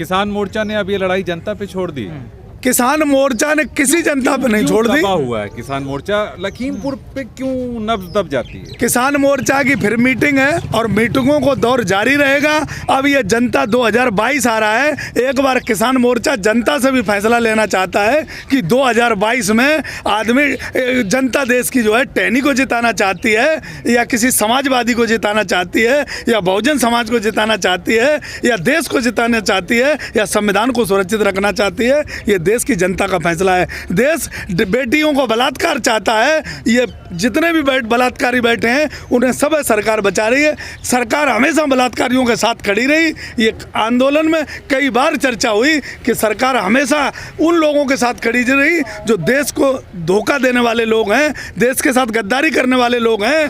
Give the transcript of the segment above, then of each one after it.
किसान मोर्चा ने अब ये लड़ाई जनता पे छोड़ दी। किसान मोर्चा ने किसी जनता पे नहीं छोड़ दी। दबा हुआ है किसान मोर्चा, लखीमपुर पे क्यों नब्ज दब जाती है? किसान मोर्चा की फिर मीटिंग है और मीटिंगों को दौर जारी रहेगा। अब ये जनता 2022 आ रहा है, एक बार किसान मोर्चा जनता से भी फैसला लेना चाहता है कि 2022 में आदमी जनता देश की जो है टहनी को जिताना चाहती है, या किसी समाजवादी को जिताना चाहती है, या बहुजन समाज को जिताना चाहती है, या देश को जिताना चाहती है, या संविधान को सुरक्षित रखना चाहती है। ये देश की जनता का फैसला है। देश बेटियों को बलात्कार चाहता है, ये जितने भी बलात्कारी बैठे हैं उन्हें सब सरकार बचा रही है। सरकार हमेशा बलात्कारियों के साथ खड़ी रही। ये आंदोलन में कई बार चर्चा हुई कि सरकार हमेशा उन लोगों के साथ खड़ी रही जो देश को धोखा देने वाले लोग हैं, देश के साथ गद्दारी करने वाले लोग हैं,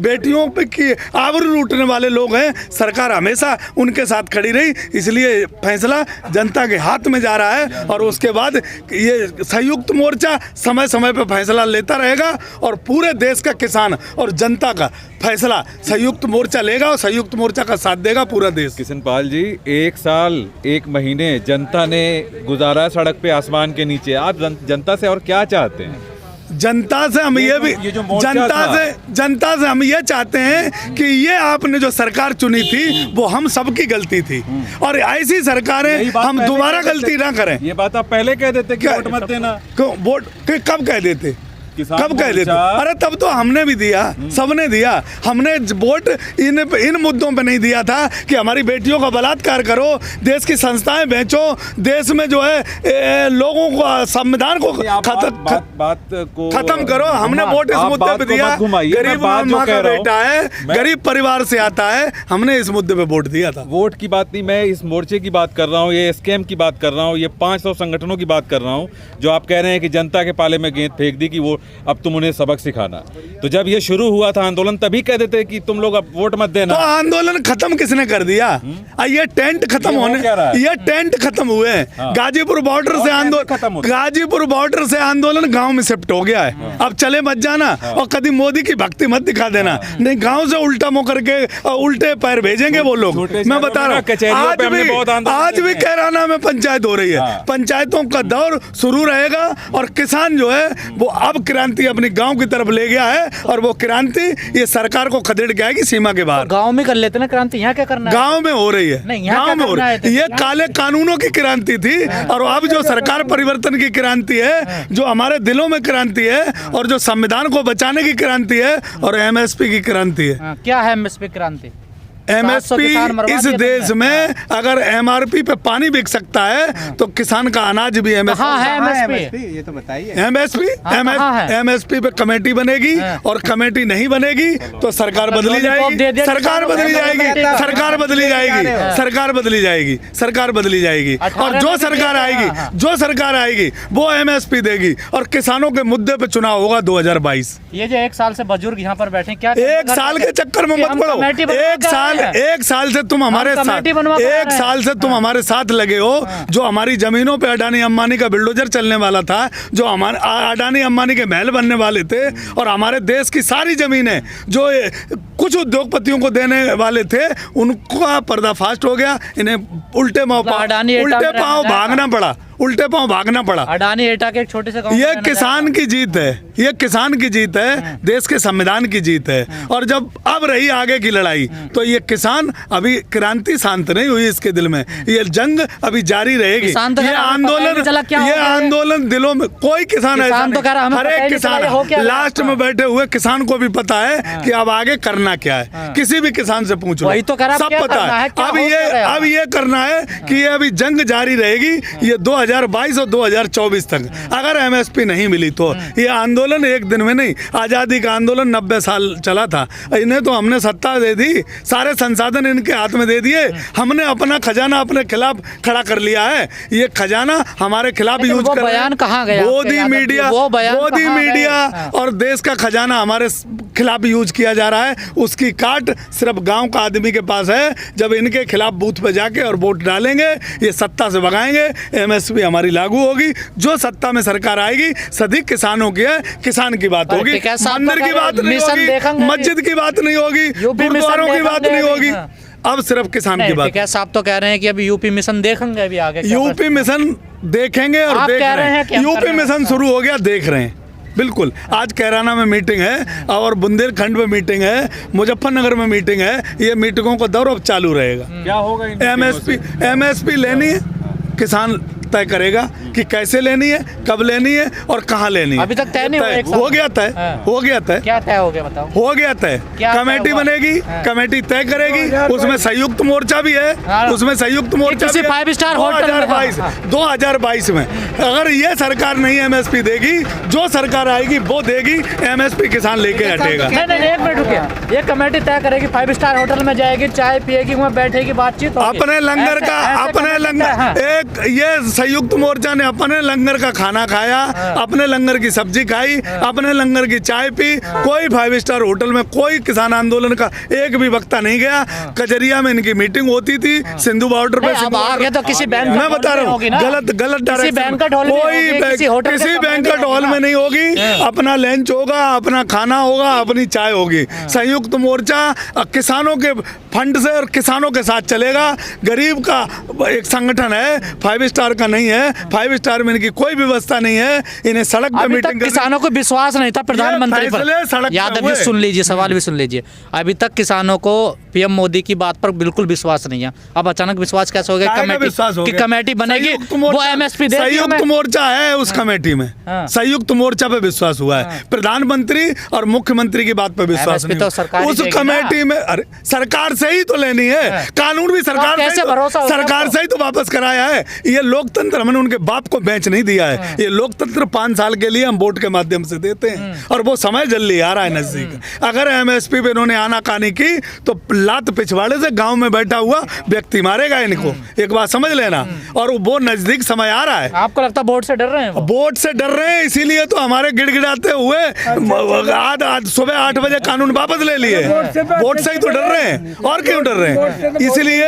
बेटियों की आबरू लूटने वाले लोग हैं। सरकार हमेशा उनके साथ खड़ी रही, इसलिए फैसला जनता के हाथ में जा रहा है। और उसके बाद ये संयुक्त मोर्चा समय समय पर फैसला लेता रहेगा और पूरे देश का किसान और जनता का फैसला संयुक्त मोर्चा लेगा और संयुक्त मोर्चा का साथ देगा पूरा देश। किशन पाल जी, 1 साल 1 महीने जनता ने गुजारा सड़क पे आसमान के नीचे, आप जनता से और क्या चाहते हैं? जनता से हम ये भी जनता से हम ये चाहते हैं कि ये आपने जो सरकार चुनी थी वो हम सबकी गलती थी और ऐसी सरकारें हम दोबारा गलती ना करें। ये बात आप पहले कह देते कि वोट मत देना। वोट कब कह देते? कब कह देते? अरे तब तो हमने भी दिया, सबने दिया। हमने वोट इन मुद्दों पे नहीं दिया था कि हमारी बेटियों का बलात्कार करो, देश की संस्थाएं बेचो, देश में जो है लोगों को संविधान को खत्म करो। हमने वोट इस मुद्दे पे दिया। गरीब माँ का बेटा है, गरीब परिवार से आता है, हमने इस मुद्दे पे वोट दिया था। वोट की बात नहीं, मैं इस मोर्चे की बात कर रहा हूँ, ये स्कैम की बात कर रहा हूँ, ये 500 संगठनों की बात कर रहा हूँ जो आप कह रहे हैं कि जनता के पाले में गेंद फेंक दी कि वो अब तुम उन्हें सबक सिखाना। तो जब ये शुरू हुआ था आंदोलन तभी कह देते कि तुम लोग अब वोट मत देना। तो आंदोलन खत्म किसने कर दिया? ये टेंट खत्म होने, ये टेंट खत्म हुए। गाजीपुर बॉर्डर से आंदोलन, गाजीपुर बॉर्डर से आंदोलन गांव में शिफ्ट हो गया है। अब चले मत जाना और कभी मोदी की भक्ति मत दिखा देना। नहीं, गांव से उल्टा मुंह करके उल्टे पैर भेजेंगे वो लोग। मैं बता रहा हूँ, आज भी कैराना में पंचायत हो रही है। पंचायतों का दौर शुरू रहेगा और किसान जो है वो अब क्रांति अपनी गांव की तरफ ले गया है और वो क्रांति ये सरकार को खदेड़ के आएगी सीमा के बाहर। गांव में कर लेते ना क्रांति, यहाँ क्या करना है? गांव में हो रही है, गांव में हो रही है। ये काले कानूनों की क्रांति थी और अब जो सरकार परिवर्तन की क्रांति है, जो हमारे दिलों में क्रांति है और जो संविधान को बचाने की क्रांति है और एमएसपी की क्रांति है। क्या है एमएसपी क्रांति? एमएसपी इस देश में अगर एमआरपी पे पानी बिक सकता है तो किसान का अनाज भी एमएसपी, ये तो बताइए। एमएसपी पे कमेटी बनेगी और कमेटी नहीं बनेगी तो सरकार बदली जाएगी, सरकार बदली जाएगी, सरकार बदली जाएगी, सरकार बदली जाएगी, सरकार बदली जाएगी। और जो सरकार आएगी वो एमएसपी देगी और किसानों के मुद्दे पे चुनाव होगा 2022। ये जो 1 साल से बुजुर्ग यहाँ पर बैठे, क्या 1 साल के चक्कर में मत पड़ो। एक साल से तुम हमारे साथ, 1 साल से तुम हमारे साथ लगे हो। जो हमारी जमीनों पे अडानी अंबानी का बिल्डोजर चलने वाला था, जो हमारे अडानी अंबानी के महल बनने वाले थे और हमारे देश की सारी जमीनें जो कुछ उद्योगपतियों को देने वाले थे, उनका पर्दाफाश हो गया। इन्हें उल्टे पांव भागना पड़ा, उल्टे पांव भागना पड़ा। अडानी एटा के एक छोटे से गांव। ये किसान की जीत है, ये किसान की जीत है, देश के संविधान की जीत है। और जब अब रही आगे की लड़ाई तो ये किसान, अभी क्रांति शांत नहीं हुई इसके दिल में, ये जंग अभी जारी रहेगी। ये आंदोलन दिलों में, कोई किसान ऐसा नहीं, हर एक किसान लास्ट में बैठे हुए किसान को भी पता है कि अब आगे करना क्या है। किसी भी किसान से पूछ लो, सब पता है। अब ये करना है कि ये अभी जंग जारी रहेगी, ये 2022 और 2024 तक। अगर एमएसपी नहीं मिली तो ये आंदोलन एक दिन में नहीं, आज़ादी का आंदोलन 90 साल चला था। इन्हें तो हमने सत्ता दे दी, सारे संसाधन इनके हाथ में दे दिए, हमने अपना खजाना अपने खिलाफ खड़ा कर लिया है। ये खजाना हमारे खिलाफ यूज कर, बयान कहाँ गया? मोदी मीडिया और देश का खजाना हमारे खिलाफ यूज किया जा रहा है। उसकी काट सिर्फ गांव का आदमी के पास है। जब इनके खिलाफ बूथ पे जाके और वोट डालेंगे, ये सत्ता से भगाएंगे, एमएसपी हमारी लागू होगी। जो सत्ता में सरकार आएगी सभी किसानों की है, किसान की बात होगी, मंदिर की बात नहीं होगी, मस्जिद की बात नहीं होगी, गुरुद्वारों की बात नहीं होगी। अब सिर्फ किसान की नहीं, बात। टिकैत साहब तो कह रहे हैं कि अभी यूपी मिशन देखेंगे अभी आगे क्या यूपी मिशन देखेंगे और आप देख कह रहे रहे हैं कि हैं। हम कर यूपी रहे हैं। मिशन शुरू हो गया, देख रहे हैं। बिल्कुल, आज कैराना में मीटिंग है और बुंदेलखंड में मीटिंग है, मुजफ्फरनगर में मीटिंग है। ये मीटिंगों का दौर अब चालू रहेगा। क्या होगा इन मीटिंगों से? एमएसपी लेनी है, किसान तय करेगा कि कैसे लेनी है, कब लेनी है और कहाँ लेनी है। अभी तक तय नहीं हुआ, एक साल हो गया तय, हाँ। हो गया तय, क्या तय हो गया बताओ। हो गया तय। क्या तय कमेटी हुआ? बनेगी, हाँ। कमेटी तय करेगी, उसमें संयुक्त मोर्चा भी है, हाँ। उसमें संयुक्त मोर्चा किसी भी है। 5 स्टार होटल में, 2022 हाँ। 2022 में अगर ये सरकार नहीं एमएसपी देगी, जो सरकार आएगी वो देगी, एमएसपी किसान लेके हटेगा। नहीं नहीं, एक मिनट रुकिए। ये कमेटी तय करेगी, 5 स्टार होटल में जाएगी, चाय पिएगी, वहाँ बैठेगी, बातचीत होगी। अपने लंगर ऐसे- का ऐसे अपने कमेटी लंगर तय, हाँ। एक ये संयुक्त मोर्चा ने अपने लंगर का खाना खाया, अपने लंगर की सब्जी खाई, अपने लंगर की चाय पी। कोई 5 स्टार होटल में कोई किसान आंदोलन का एक भी वक्ता नहीं गया। कचरिया में इनकी मीटिंग होती थी, सिंधु बॉर्डर पे। नहीं, अब सिंधु आगे बॉर्डर- तो किसी बैंक मैं बता रहा हूँ, गलत डायरेक्शन। बैंक्वेट हॉल में होगी, किसी होटल के किसी कमरे में बैंक्वेट हॉल होगी में ना। नहीं होगी। अपना लंच होगा, अपना खाना होगा, अपनी चाय होगी। संयुक्त मोर्चा किसानों के फंड से और किसानों के साथ चलेगा। गरीब का एक संगठन है, 5 स्टार का नहीं है। 5 स्टार में इनकी कोई व्यवस्था नहीं है। इन्हें सड़क पे अभी तक मीटिंग किसानों को विश्वास नहीं था प्रधानमंत्री फैसले सड़क पर। पे यादव जी हुए। सुन लीजिए, सवाल भी सुन लीजिए। अभी तक किसानों को पीएम मोदी की बात पर बिल्कुल विश्वास नहीं है। अब अचानक विश्वास कैसे हो गया? काहे का कमेटी विश्वास हो की गया? कमेटी बनेगी, संयुक्त वो मोर्चा- एमएसपी देगी संयुक्त हमें। मोर्चा है उस कमेटी में। हाँ। संयुक्त मोर्चा पे विश्वास हुआ है। प्रधानमंत्री और मुख्यमंत्री की बात पे विश्वास MSP नहीं तो हुआ। सरकार ही उस देगी ना। कमेटी में अरे सरकार से ही तो लेनी है। हाँ। कानून भी सरकार कैसे से ही भरोसा हो गया सरकार आपको? से ही तो वापस कराया है। ये लोकतंत्र हमने उनके बाप को बेच नहीं दिया है। ये लोकतंत्र 5 साल के लिए हम वोट के माध्यम से देते हैं और वो समय जल्दी आ रहा है नजदीक। अगर एमएसपी पे इन्होंने आनाकानी की तो लात पिछवाड़े से गांव में बैठा हुआ व्यक्ति मारेगा इनको। एक बात समझ लेना। और वो नजदीक समय आ रहा है। आपको लगता है वोट से डर रहे हैं वो? वोट से डर रहे हैं, इसीलिए तो हमारे गिड़गिड़ाते हुए आज सुबह 8 बजे कानून वापस ले लिए। वोट से ही तो डर रहे हैं, और क्यों डर रहे हैं? इसलिए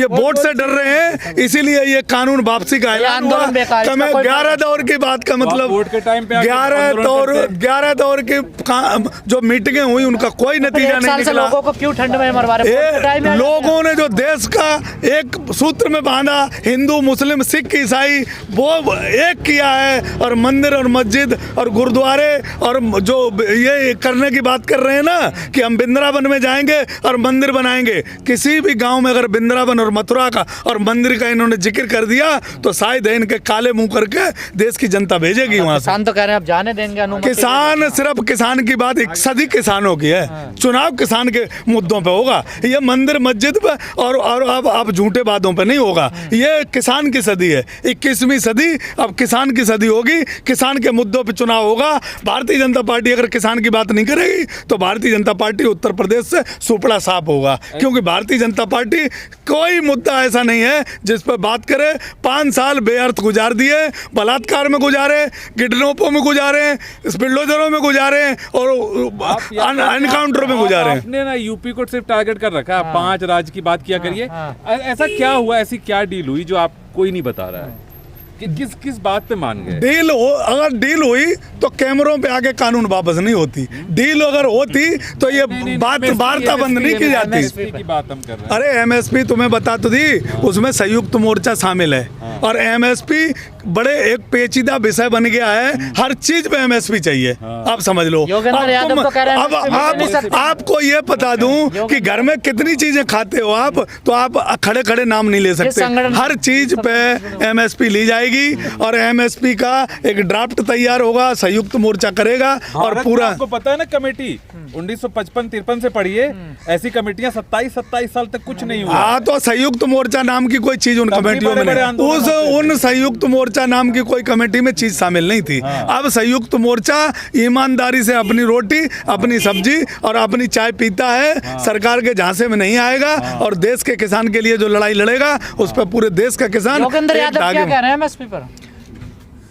ये वोट से डर रहे हैं, इसीलिए ये कानून वापसी का ऐलान हुआ। आंदोलन बेकार, इसका कमें कोई 11 दौर की बात का मतलब वोट के टाइम पे आके 11 दौर की जो मीटिंगें हुई उनका कोई नतीजा एक नहीं साल से निकला। लोगों को क्यों ठंड में मरवा रहे हैं? टाइम है। लोगों ने जो देश का एक सूत्र में बांधा, हिंदू मुस्लिम सिख ईसाई, वो एक किया है। और मंदिर और मस्जिद और गुरुद्वारे और जो ये करने की बात कर रहे हैं ना कि हम वृंदावन में जाएंगे और मंदिर बनाएंगे। किसी भी गांव में अगर वृंदावन और मथुरा का और मंदिर का इन्होंने जिक्र कर दिया तो शायद इनके काले मुंह करके देश की जनता भेजेगी वहां से। किसान तो कह रहे हैं अब जाने देंगे अनुमति। किसान सिर्फ किसान की बात 1 किसानों की है। चुनाव किसान के मुद्दों पे होगा। ये मंदिर मस्जिद पे और अब झूठे बातों पे नहीं होगा। ये किसान की सदी है, 21वीं सदी अब किसान की सदी होगी। किसान के मुद्दों पे चुनाव होगा। भारतीय जनता पार्टी अगर किसान की बात नहीं करेगी तो भारतीय जनता पार्टी उत्तर प्रदेश से सुपड़ा साफ होगा। क्योंकि भारतीय जनता पार्टी कोई मुद्दा ऐसा नहीं है जिस पर बात करे। 5 साल बेअर्थ गुजार दिए, बलात्कार में गुजारे, किडनैपों में गुजारे, बिल्डोजरों में गुजारे और एनकाउंटर में गुजारे। आपने ना यूपी को सिर्फ टारगेट कर रखा है। 5 राज्य की बात किया करिए। ऐसा क्या हुआ, ऐसी क्या डील हुई जो आप कोई नहीं बता रहा है? कि किस बात पे मान गए? डील हो, अगर डील हुई तो कैमरों पे आके कानून वापस नहीं होती। डील अगर होती तो ये बात वार्ता बंद नहीं की जाती। MSP की बात हम कर रहे हैं। अरे एमएसपी तुम्हें बता तो दी, उसमें संयुक्त मोर्चा शामिल है। और एमएसपी बड़े एक पेचीदा विषय बन गया है। हर चीज पे एमएसपी चाहिए। आप समझ लो। योगेंद्र यादव तो कह रहे हैं अब MSP मिल नहीं सकती। आपको ये बता दूं कि घर में कितनी चीजें खाते हो आप, तो आप खड़े खड़े नाम नहीं ले सकते। संगठन- हर चीज पे एमएसपी ली जाएगी और एमएसपी का एक ड्राफ्ट तैयार होगा, संयुक्त मोर्चा करेगा। और भारत पूरा में आपको पता है ना, कमेटी 1955-53 से पढ़िए, ऐसी कमेटियां 27 साल तक कुछ नहीं हुआ। हाँ, तो संयुक्त मोर्चा नाम की कोई चीज उन तब भी कमेटियों में बड़े-बड़े नहीं। आंदोलन होते थे। उन संयुक्त मोर्चा नाम की कोई कमेटी में चीज शामिल नहीं थी। अब संयुक्त मोर्चा ईमानदारी से अपनी रोटी, अपनी सब्जी और अपनी चाय पीता है। सरकार के झांसे में नहीं आएगा और देश के किसान के लिए जो लड़ाई लड़ेगा उस पर पूरे देश का किसान योगेंद्र एक यादव धागे क्या में- कह रहे हैं एमएसपी पर?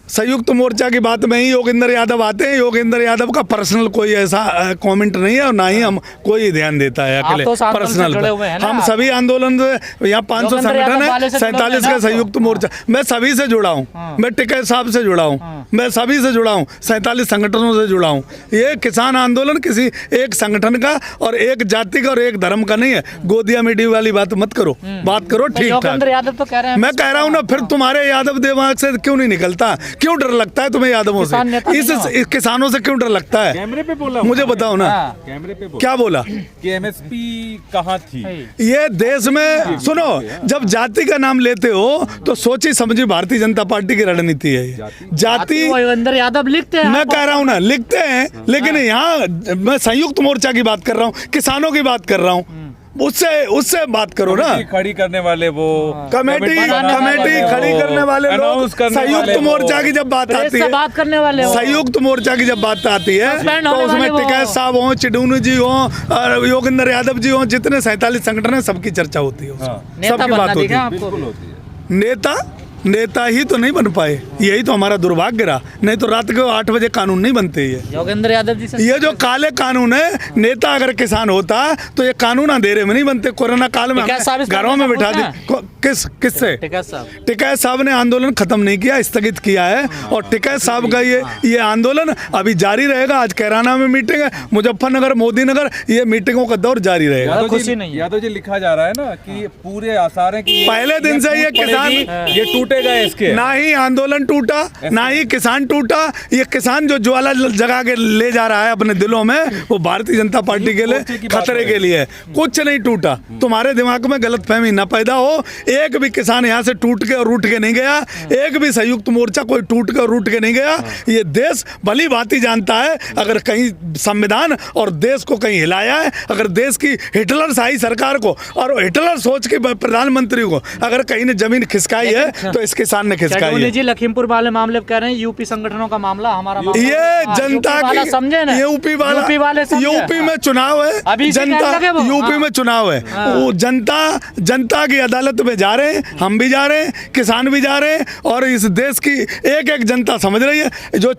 संयुक्त मोर्चा की बात में ही योगेंद्र यादव आते हैं। योगेंद्र यादव का पर्सनल कोई ऐसा कमेंट नहीं है और ना ही हम कोई ध्यान देता है अकेले तो उस आंदोलन से पर्सनल जुड़े हुए हैं ना हम आप। सभी आंदोलन से, यहाँ 500 योगेंद्र संगठन यादव वाले है, से जुड़े हुए 47 हैं का आप संयुक्त तो। मोर्चा, मैं सभी से जुड़ा हूँ। मैं टिकैत साहब से जुड़ा हूँ, मैं सभी से जुड़ा हूँ, 47 संगठनों से जुड़ा हूँ। ये किसान आंदोलन किसी एक संगठन का और एक जाति का और एक धर्म का नहीं है। गोदिया मीडिया वाली बात मत करो, बात करो ठीक योगेंद्र ठाक। यादव तो कह रहे हैं मैं कह रहा हूँ ना, फिर तुम्हारे यादव दिमाग से क्यों नहीं निकलता? क्यों डर लगता है तुम्हें यादवों किसान नेता से? नहीं हो। इस किसानों से क्यों डर लगता है? कैमरे पे बोला मुझे बताओ ना, हाँ। कैमरे पे बोला क्या बोला? कि एमएसपी कहाँ थी? ये देश में सुनो, जब जाति का नाम लेते हो तो सोची समझी भारतीय जनता पार्टी की रणनीति है ये। जाति योगेंद्र यादव लिखते हैं। मैं कह रहा हूँ ना, लिखते हैं, लेकिन यहाँ मैं संयुक्त मोर्चा की बात कर रहा हूँ, किसानों की बात कर रहा हूँ। उससे बात करो ना। कमेटी खड़ी करने वाले वो कमेटी वाले खड़ी करने वाले लोग, अनाउंस करने वाले संयुक्त वो, मोर्चा की जब बात प्रेस आती से है, बात करने वाले हो। संयुक्त मोर्चा की जब बात आती है सस्पेंड तो होने उसमें वाले वो। टिकैत साहब हों, चिडूनू जी हों और योगेंद्र यादव जी हों, जितने 47 संगठन है सबकी चर्चा होती है उसमें। हाँ। नेता सबकी बनना बात होती दिखा है। आपको। बिल्कुल होती है। नेता ही तो नहीं बन पाए, यही तो हमारा दुर्भाग्य रहा। नहीं तो रात को 8 बजे कानून नहीं बनते ये। योगेंद्र यादव जी से ये जो काले कानून है, नेता अगर किसान होता तो ये कानून अंधेरे में नहीं बनते। कोरोना काल में टिकैत साहब इस घरों पर में पूछना बिठा दी। किससे? टिकैत साहब। टिकैत साहब ने आंदोलन खत्म नहीं किया, स्थगित किया है। और टिकैत साहब का ये आंदोलन अभी जारी रहेगा। आज कैराना में मीटिंग है, मुजफ्फरनगर, मोदी नगर, ये मीटिंगों का दौर जारी रहेगा। खुशी नहीं है। यादव जी लिखा जा रहा है ना कि पूरे आसार हैं कि पहले दिन से ये किसान, ये टूटेगा इसके। ना ही आंदोलन टूटा, ना ही किसान टूटा। ये किसान जो ज्वाला जगा के ले जा रहा है अपने दिलों में, वो भारतीय जनता पार्टी के लिए खतरे के लिए है। कुछ नहीं टूटा। तुम्हारे दिमाग में गलतफहमी ना पैदा हो। एक भी किसान यहाँ से टूट के और रूठ के नहीं गया। एक भी संयुक्त मोर्चा कोई टूट के और रूठ के नहीं गया। ये देश भली भांति जानता है, अगर कहीं संविधान और देश को कहीं हिलाया है, अगर देश की हिटलर शाही सरकार को और हिटलर सोच के प्रधानमंत्री को अगर कहीं ने जमीन खिसकाई है तो इस किसान ने खिसकाई है। जी लखीमपुर वाले मामले कह रहे हैं यूपी संगठनों का मामला हमारा मामला। ये जनता की समझे ना, यूपी वाले समझे। यूपी में चुनाव है, अभी इसी जनता कहने लगे वो। यूपी में चुनाव है, वो जनता की अदालत में जा रहे हैं, हम भी जा रहे हैं, किसान भी जा रहे हैं और इस देश की एक एक जनता समझ रही है। जो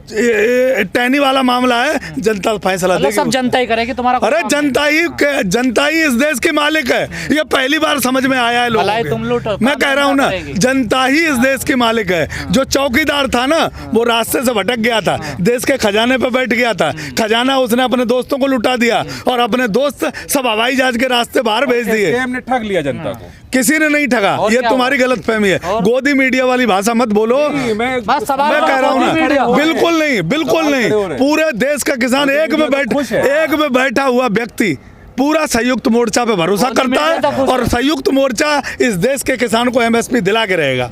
टैनी वाला मामला है, जनता फैसला देगी। सब जनता ही करेगी तुम्हारा। अरे जनता ही इस देश की मालिक है। ये पहली बार समझ में आया है भलाई लोगों तुम लूटो, को। मैं कह रहा हूँ ना, जनता ही इस देश की मालिक है। जो चौकीदार था ना, वो रास्ते से भटक गया था, देश के खजाने पे बैठ गया था। खजाना उसने अपने दोस्तों को लुटा दिया और अपने दोस्त सब हवाई जहाज के रास्ते बाहर भेज दिए। SKM ने ठग लिया जनता को। किसी ने नहीं ठगा, ये तुम्हारी गलतफहमी है। गोदी मीडिया वाली भाषा मत बोलो। मैं कह रहा हूँ ना, बिल्कुल नहीं, बिल्कुल नहीं। पूरे देश का किसान एक में बैठा हुआ व्यक्ति पूरा संयुक्त मोर्चा पे भरोसा करता है और संयुक्त मोर्चा इस देश के किसान को MSP दिला के रहेगा।